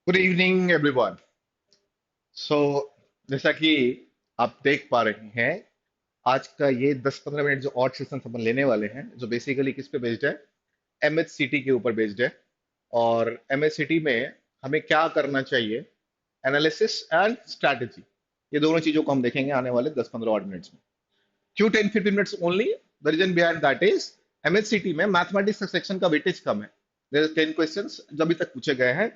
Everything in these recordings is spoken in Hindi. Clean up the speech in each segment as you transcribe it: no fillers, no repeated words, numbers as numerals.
Good evening everyone. सो जैसा कि आप देख पा रहे हैं, आज का ये 10-15 मिनट जो और सेशन अपन लेने वाले हैं, जो बेसिकली किस पे बेस्ड है, एमएचसीटी के ऊपर बेस्ड है। और एमएचसीटी में हमें क्या करना चाहिए, एनालिसिस एंड स्ट्रैटेजी, ये दोनों चीजों को हम देखेंगे आने वाले 10-15 और मिनट्स में। क्यों 10-15 minutes only? The reason behind that is MHCT में मैथमेटिक्स सेक्शन का वेटेज कम है। देयर 10 क्वेश्चंस जो अभी तक पूछे गए हैं,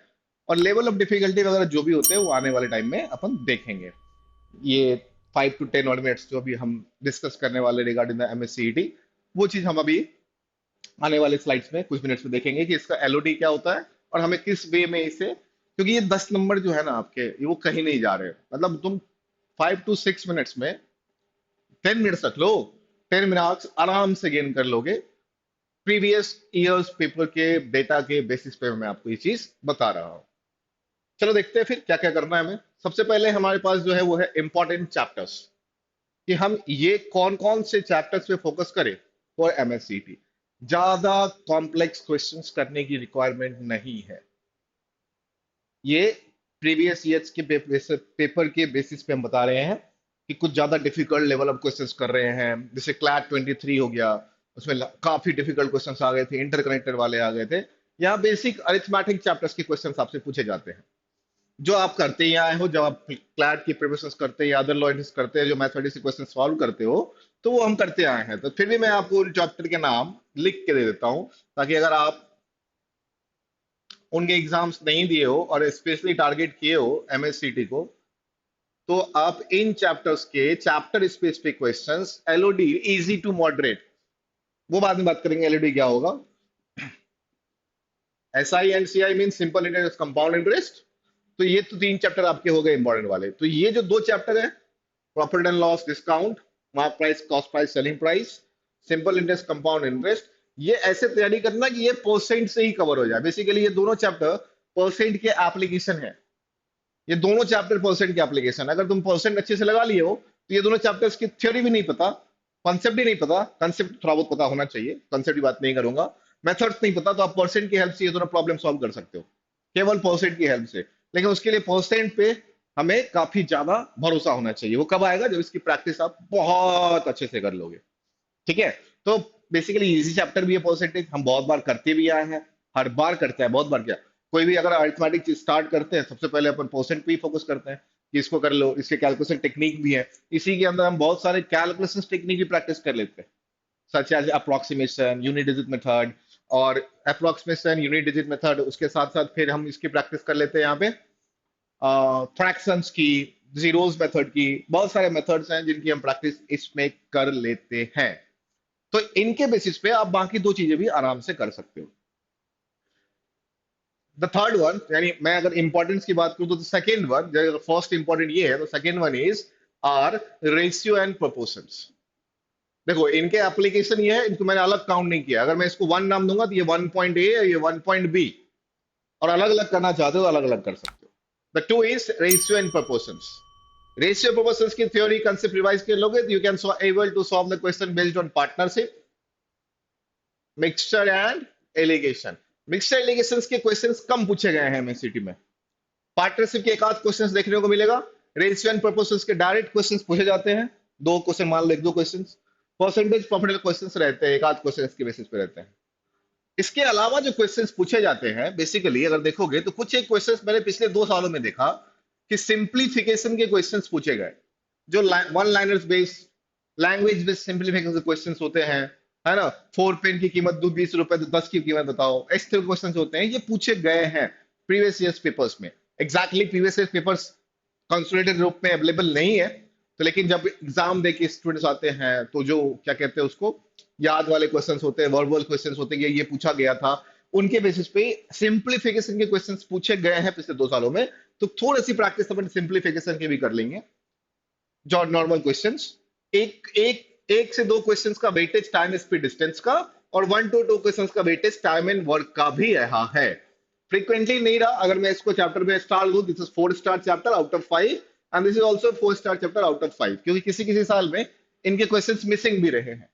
और लेवल ऑफ डिफिकल्टी वगैरह जो भी होते हैं वो आने वाले टाइम में अपन देखेंगे। ये 5 to 10 और मिनट्स जो अभी हम डिस्कस करने वाले रिगार्डिंग द एमएससीईटी, वो चीज हम अभी आने वाले स्लाइड्स में कुछ मिनट्स में देखेंगे कि इसका एलओडी क्या होता है और हमें किस वे में इसे, क्योंकि ये 10 नंबर जो है ना आपके, ये वो कहीं नहीं जा रहे। मतलब तुम 5 to 6 मिनट्स में 10 मिनट्स रख लो, 10 मिनट्स आराम से गेन कर लोगे। प्रीवियस ईयर्स पेपर के डेटा के बेसिस पे मैं आपको ये चीज बता रहा हूँ। चलो देखते हैं फिर क्या क्या करना है हमें। सबसे पहले हमारे पास जो है वो है इंपॉर्टेंट चैप्टर्स, कि हम ये कौन कौन से चैप्टर्स पे फोकस करें फॉर एमएससीटी। ज्यादा कॉम्प्लेक्स क्वेश्चंस करने की रिक्वायरमेंट नहीं है। ये प्रीवियस ईयर्स के पेपर के बेसिस पे हम बता रहे हैं कि कुछ ज्यादा डिफिकल्ट लेवल ऑफ क्वेश्चंस कर रहे हैं। जैसे क्लैट 23 हो गया, उसमें काफी डिफिकल्ट क्वेश्चंस आ गए थे, इंटरकनेक्टेड वाले आ गए थे। यहाँ बेसिक अरिथमेटिक चैप्टर्स के क्वेश्चंस आपसे पूछे जाते हैं, जो आप करते ही आए हो। जब आप क्लैट की प्रिपरेशन करते हैं या अदर लॉ करते हैं, जो मैथमेटिक्स क्वेश्चन सॉल्व करते हो, तो वो हम करते आए हैं। तो फिर भी मैं आपको उन चैप्टर के नाम लिख के दे देता हूँ, ताकि अगर आप उनके एग्जाम्स नहीं दिए हो और स्पेशली टारगेट किए हो एमएससीटी को, तो आप इन चैप्टर्स के chapter specific questions, LOD easy to moderate, वो बाद में बात करेंगे एलओडी क्या होगा। SI and CI mean simple interest, compound interest. तो ये तो 3 चैप्टर आपके हो गए इंपॉर्टेंट वाले। तो ये जो 2 चैप्टर है, profit and loss, discount, mark price, cost price, selling price, simple interest, compound interest, ये ऐसे तैयारी करना कि ये परसेंट से ही कवर हो जाए। बेसिकली ये दोनों चैप्टर परसेंट के एप्लीकेशन है। ये दोनों चैप्टर परसेंट के एप्लीकेशन। अगर तुम परसेंट अच्छे से लगा लिए हो, तो ये दोनों चैप्टर्स की थ्योरी भी नहीं पता, कॉन्सेप्ट भी नहीं पता। कॉन्सेप्ट थोड़ा बहुत पता होना चाहिए, कॉन्सेप्ट की बात नहीं करूंगा। मेथड्स नहीं पता, तो आप परसेंट की हेल्प से ये दोनों प्रॉब्लम सॉल्व कर सकते हो, केवल परसेंट की हेल्प से। लेकिन उसके लिए परसेंट पे हमें काफी ज्यादा भरोसा होना चाहिए। वो कब आएगा? जब इसकी प्रैक्टिस आप बहुत अच्छे से कर लोगे। ठीक है? तो बेसिकली इजी चैप्टर भी है परसेंटेज, हम बहुत बार करते भी आए हैं, हर बार करते हैं, बहुत बार क्या। कोई भी अगर अरिथमेटिक स्टार्ट करते हैं, सबसे पहले अपन परसेंट पे ही फोकस करते हैं कि इसको कर लो। इसके कैलकुलेशन टेक्निक भी है, इसी के अंदर हम बहुत सारे कैलकुलेशन टेक्निक की प्रैक्टिस कर लेते हैं, such as approximation, unit digit method. और अप्रोक्सीमेशन, यूनिट डिजिट मेथड, उसके साथ साथ फिर हम इसकी प्रैक्टिस कर लेते हैं यहाँ पे फ्रैक्शंस की, जीरोस मेथड की। बहुत सारे मेथड्स हैं जिनकी हम प्रैक्टिस इसमें कर लेते हैं। तो इनके बेसिस पे आप बाकी दो चीजें भी आराम से कर सकते हो। द थर्ड वन, यानी मैं अगर इंपॉर्टेंस की बात करूं, तो सेकेंड वन, फर्स्ट इंपॉर्टेंट ये है, तो second one is are ratio and proportions. देखो इनके एप्लीकेशन ये है, इनको मैंने अलग काउंट नहीं किया। अगर मैं इसको 1 नाम दूंगा, तो ये 1 पॉइंट ए है, ये 1 पॉइंट बी, और अलग अलग करना चाहते हो तो अलग अलग कर सकते हो। The two is ratio and proportions. Ratio proportions की थ्योरी कंसेप्ट रिवाइज कर लोगे, तो you can able to solve the question based on partnership, mixture and alligation. Mixture alligation के क्वेश्चंस कम पूछे गए हैं एमएससीटी में। पार्टनरशिप के एक आध क्वेश्चंस देखने को मिलेगा। रेशियो एंड प्रोपोर्शंस के डायरेक्ट क्वेश्चंस पूछे जाते हैं, 2 क्वेश्चन मान लो, 1-2 क्वेश्चंस। परसेंटेज प्रॉफिट क्वेश्चंस रहते हैं, एक आध क्वेश्चन इसके बेसिस पे रहते हैं। इसके अलावा जो क्वेश्चंस पूछे जाते हैं, बेसिकली अगर देखोगे तो कुछ एक क्वेश्चंस मैंने पिछले 2 सालों में देखा कि सिंप्लीफिकेशन के क्वेश्चंस पूछे गए, जो one liners based, language based simplification questions होते हैं, है ना। 4 पेन की कीमत दो 20 रुपए, तो 10 की कीमत बताओ। इस तरह क्वेश्चंस होते हैं, ये पूछे गए हैं प्रीवियस ईयर्स पेपर्स में। Exactly previous years papers consolidated रूप में अवेलेबल नहीं है, तो लेकिन जब एग्जाम दे के स्टूडेंट्स आते हैं, तो जो क्या कहते हैं उसको, याद वाले क्वेश्चंस होते हैं, वर्बल क्वेश्चंस होते हैं, ये पूछा गया था, उनके बेसिस पे सिंप्लीफिकेशन के क्वेश्चंस पूछे गए हैं पिछले 2 सालों में। तो थोड़ी सी प्रैक्टिस अपन सिंप्लीफिकेशन की भी कर लेंगे। जो नॉर्मल क्वेश्चंस, एक एक एक से 2 क्वेश्चंस का वेटेज टाइम स्पीड डिस्टेंस का, और 1 to 2 क्वेश्चंस का वेटेज टाइम एंड वर्क का भी रहा है। फ्रीक्वेंटली नहीं रहा। अगर मैं इसको चैप्टर में स्टार दूं, this is 4 star chapter out of 5, and this is also 4 star chapter out of 5, क्योंकि किसी किसी साल में इनके क्वेश्चंस मिसिंग भी रहे हैं।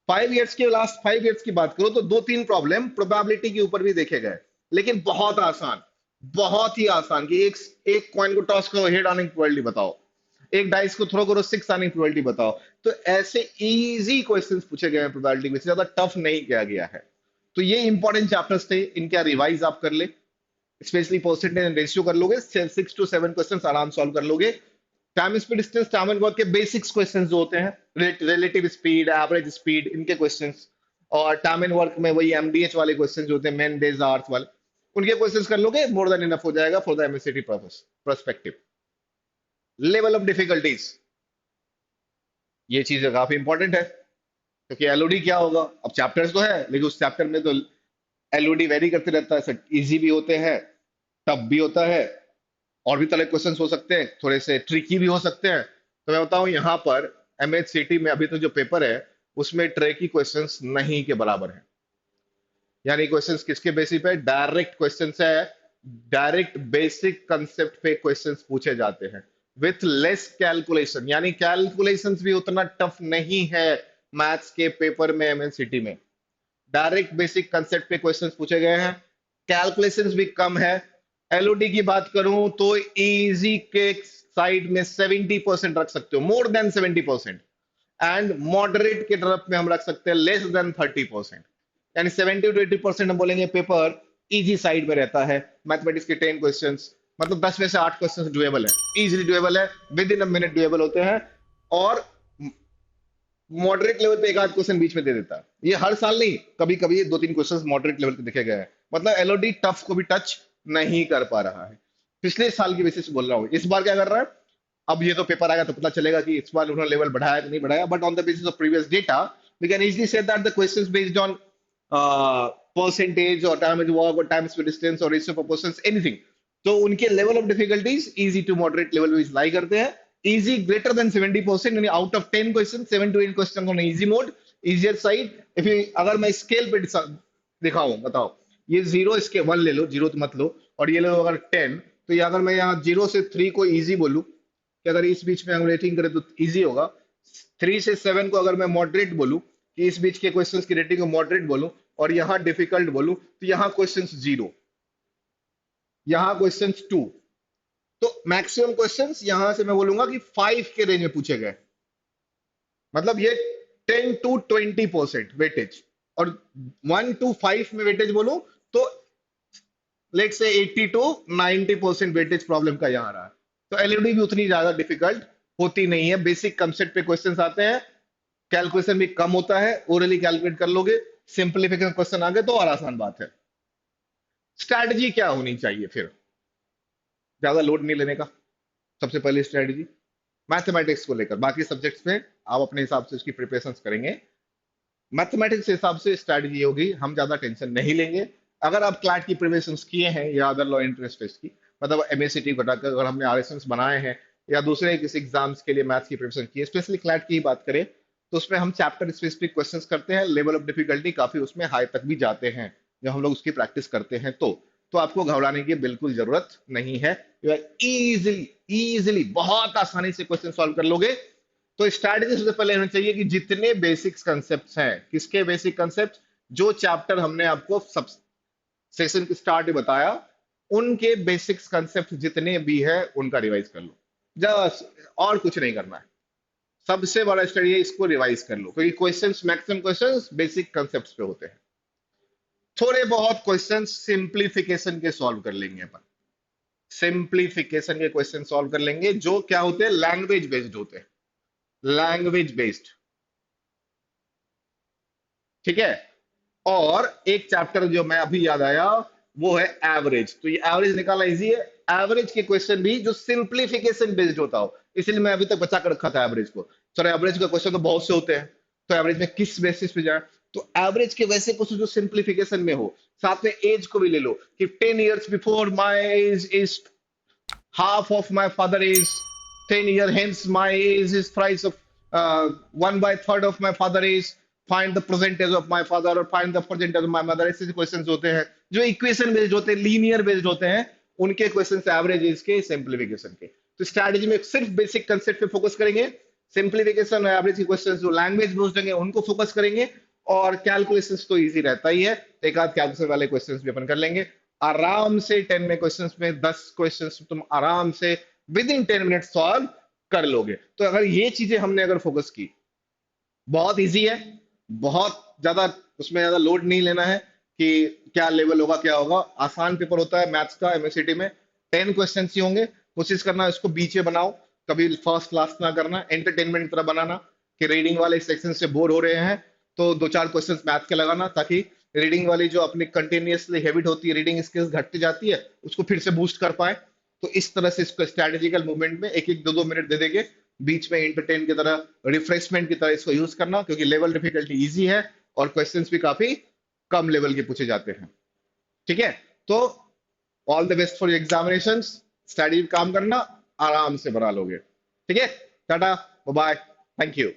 5 ईयर्स के, लास्ट 5 ईयर्स की बात करो, तो 2-3 प्रॉब्लम प्रोबेबिलिटी के ऊपर भी देखे गए, लेकिन बहुत आसान, बहुत ही आसान कि एक एक कॉइन को टॉस करो, हेड आने की प्रोबेबिलिटी बताओ, एक डाइस को थ्रो करो, सिक्स आने की प्रोबेबिलिटी बताओ। तो ऐसे इजी क्वेश्चंस पूछे गए हैं प्रोबेबिलिटी में, ज्यादा टफ नहीं किया गया है। तो ये इंपॉर्टेंट चैप्टर्स थे, इनका रिवाइज आप कर ले, स्पेशली परसेंटेज एंड रेशियो कर लोगे, 6 to 7 क्वेश्चन आराम सॉल्व कर लोगे। Time speed distance time and work के बेसिक्स क्वेश्चंस जो होते हैं, रिलेटिव स्पीड, एवरेज स्पीड, इनके क्वेश्चंस, और टाइम एंड वर्क में वही एमडीएच वाले क्वेश्चंस जो होते हैं, मेन डेज आवर्स वाले, उनके क्वेश्चंस कर लोगे, मोर देन इनफ हो जाएगा for the MSCT purpose perspective. Level of difficulties, ये चीज काफी इंपॉर्टेंट है, क्योंकि एलओडी क्या होगा, अब चैप्टर्स तो है लेकिन उस चैप्टर में तो एलओडी वेरी करते रहता है, इजी भी होते हैं, टफ भी होता है, और भी तरह के क्वेश्चंस हो सकते हैं, थोड़े से ट्रिकी भी हो सकते हैं। तो मैं बताऊं यहाँ पर एमएचसीटी में अभी तो जो पेपर है उसमें ट्रिकी क्वेश्चंस नहीं के बराबर है। यानी क्वेश्चंस किसके बेसिस पे, डायरेक्ट क्वेश्चंस है, डायरेक्ट बेसिक कंसेप्ट पे क्वेश्चंस पूछे जाते हैं विथ लेस कैलकुलेशन, यानी कैलकुलेशंस भी उतना टफ नहीं है मैथ्स के पेपर में एमएनसीटी में। डायरेक्ट बेसिक कंसेप्ट पे क्वेश्चंस पूछे गए हैं, कैलकुलेशंस भी कम है। एलओडी की बात करूं तो इजी के साइड में 70% रख सकते हो, मोर देन 70%, एंड मॉडरेट की तरफ में हम रख सकते हैं लेस देन 30%। यानी 70 to 80% हम बोलेंगे पेपर इजी साइड में रहता है। मैथमेटिक्स के 10 क्वेश्चंस, मतलब 10 में से 8 क्वेश्चंस डुएबल है, इजीली डुएबल है, with in a minute doable होते हैं। और मॉडरेट लेवल पे एक आध क्वेश्चन बीच में दे देता है, ये हर साल नहीं, कभी कभी 2-3 क्वेश्चंस मॉडरेट लेवल पे देखे गए हैं। मतलब एलओडी टफ को भी टच नहीं कर पा रहा है, पिछले साल की बेसिस पे बोल रहा हूँ। इस बार क्या कर रहा है, अब ये तो पेपर आएगा तो पता चलेगा कि इस बार उन्होंने लेवल बढ़ाया कि नहीं बढ़ाया, but on the basis of previous data we can easily see that the questions based on percentage और टाइम एट वर्क और टाइम स्पीड डिस्टेंस और रेशियो प्रोपोर्शंस एनीथिंग, तो उनके level of difficulties easy to moderate level में लाई करते हैं। इजी ग्रेटर देन 70%, यानी out of 10 question 7 to 8 question on easy mode, easier side. If you अगर मैं स्केल पे दिखाऊं, बताओ, ये जीरो, इसके 1 ले लो, जीरो तो मत लो, और ये लो अगर 10, तो ये अगर मैं यहाँ 0 से 3 को इजी बोलूं, कि अगर इस बीच में हम रेटिंग करें तो इजी होगा। 3 से 7 को अगर मैं मॉडरेट बोलूं, कि इस बीच के क्वेश्चंस की रेटिंग को मॉडरेट बोलूं, और यहाँ डिफिकल्ट बोलूं, तो यहाँ क्वेश्चंस 0, यहाँ क्वेश्चंस 2। तो मैक्सिमम क्वेश्चंस यहां से मैं बोलूंगा कि 5 के रेंज में पूछे गए, मतलब ये 10 to 20% वेटेज, और 1 to 5 में वेटेज बोलूं तो लेट से 80 to 90% वेटेज प्रॉब्लम का यहाँ रहा है। तो एलईडी भी उतनी ज्यादा डिफिकल्ट होती नहीं है, बेसिक कंसेप्ट पे क्वेश्चंस आते हैं, कैलकुलेशन भी कम होता है, ओरली कैलकुलेट कर लोगे, सिंपलीफिकेशन क्वेश्चन आ गए तो और आसान बात है। स्ट्रैटेजी क्या होनी चाहिए फिर, ज्यादा लोड नहीं लेने का, सबसे पहली स्ट्रैटेजी मैथमेटिक्स को लेकर, बाकी सब्जेक्ट्स में आप अपने हिसाब से उसकी प्रिपरेशन करेंगे। मैथमेटिक्स के हिसाब से स्ट्रैटेजी होगी, हम ज्यादा टेंशन नहीं लेंगे। अगर आप क्लैट की प्रिपरेशन किए हैं या अदर लॉ इंटरेस्ट टेस्ट की, मतलब एमएससीटी घटाकर अगर हमने आरएसएम्स बनाए हैं, या दूसरे किसी एग्जाम्स के लिए मैथ्स की प्रिपरेशन की है, स्पेशली क्लैट की ही बात करें, तो उसमें हम चैप्टर स्पेसिफिक क्वेश्चंस करते हैं, लेवल ऑफ डिफिकल्टी काफी उसमें हाई तक भी जाते हैं जब हम लोग उसकी प्रैक्टिस करते हैं। तो आपको घबराने की बिल्कुल जरूरत नहीं है, इजीली इजीली बहुत आसानी से क्वेश्चन सॉल्व कर लोगे। तो स्ट्रैटेजी सबसे पहले होनी चाहिए कि जितने बेसिक्स कंसेप्ट हैं, किसके बेसिक कंसेप्ट, जो चैप्टर हमने आपको सब सेशन के स्टार्ट में बताया, उनके बेसिक्स कंसेप्ट जितने भी है उनका रिवाइज कर लो, जस्ट, और कुछ नहीं करना है। सबसे बड़ा स्टडी है, इसको रिवाइज कर लो, क्योंकि questions, maximum questions basic concepts पे होते हैं। थोड़े बहुत क्वेश्चंस सिंप्लीफिकेशन के सॉल्व कर लेंगे अपन, सिंप्लीफिकेशन के क्वेश्चन सॉल्व कर लेंगे, जो क्या होते हैं, लैंग्वेज बेस्ड होते हैं, लैंग्वेज बेस्ड, ठीक है। और एक चैप्टर जो मैं अभी याद आया, वो है एवरेज। तो ये एवरेज निकालना इजी है, एवरेज के क्वेश्चन भी जो सिंप्लीफिकेशन बेस्ड होता हो, इसलिए मैं अभी तक बचा कर रखा था एवरेज को। सर एवरेज का क्वेश्चन तो बहुत से होते हैं, तो एवरेज में किस बेसिस पे जाए, तो एवरेज के वैसे क्वेश्चन जो सिंप्लीफिकेशन में हो, साथ में एज को भी ले लो, कि 10 years before my age is half of my father is 10 year, hence my age is thrice of 1/3 of my father is, find the percentage of my father or find the percentage of my mother। ऐसे क्वेश्चंस होते हैं जो इक्वेशन बेस्ड होते हैं, लीनियर बेस्ड होते हैं, उनके क्वेश्चंस एवरेज एज के, सिंप्लीफिकेशन के। तो स्ट्रैटेजी में सिर्फ बेसिक कंसेप्ट पे फोकस करेंगे, सिंप्लीफिकेशन और एवरेज के क्वेश्चंस जो लैंग्वेज बेस्ड होंगे उनको फोकस करेंगे, और कैलकुलेशंस तो इजी रहता ही है, एक आध कैलकुलेशन वाले क्वेश्चंस भी अपन कर लेंगे। आराम से 10 में क्वेश्चंस में 10 क्वेश्चंस तुम आराम से विद इन 10 मिनट सॉल्व कर लोगे। तो अगर ये चीजें हमने अगर फोकस की, बहुत इजी है, बहुत ज्यादा उसमें ज्यादा लोड नहीं लेना है कि क्या लेवल होगा क्या होगा। आसान पेपर होता है मैथ्स का एमएससीटी में, 10 क्वेश्चन ही होंगे। कोशिश करना इसको बीच में बनाओ, कभी फर्स्ट क्लास ना करना, एंटरटेनमेंट की तरह बनाना कि रीडिंग वाले सेक्शन से बोर हो रहे हैं तो दो चार क्वेश्चंस मैथ के लगाना, ताकि रीडिंग वाली जो अपनी कंटिन्यूअसली हैबिट होती है, रीडिंग स्किल्स घटती जाती है, उसको फिर से बूस्ट कर पाए। तो इस तरह से इसको स्ट्रेटेजिकल मूवमेंट में एक एक दो दो मिनट दे देंगे, बीच में एंटरटेन की तरह, रिफ्रेशमेंट की तरह इसको यूज करना, क्योंकि लेवल डिफिकल्टी इजी है और क्वेश्चंस भी काफी कम लेवल के पूछे जाते हैं। ठीक है, तो all the best for examination. Study काम करना, आराम से बना लोगे। ठीक है, टाटा, बाय, थैंक यू।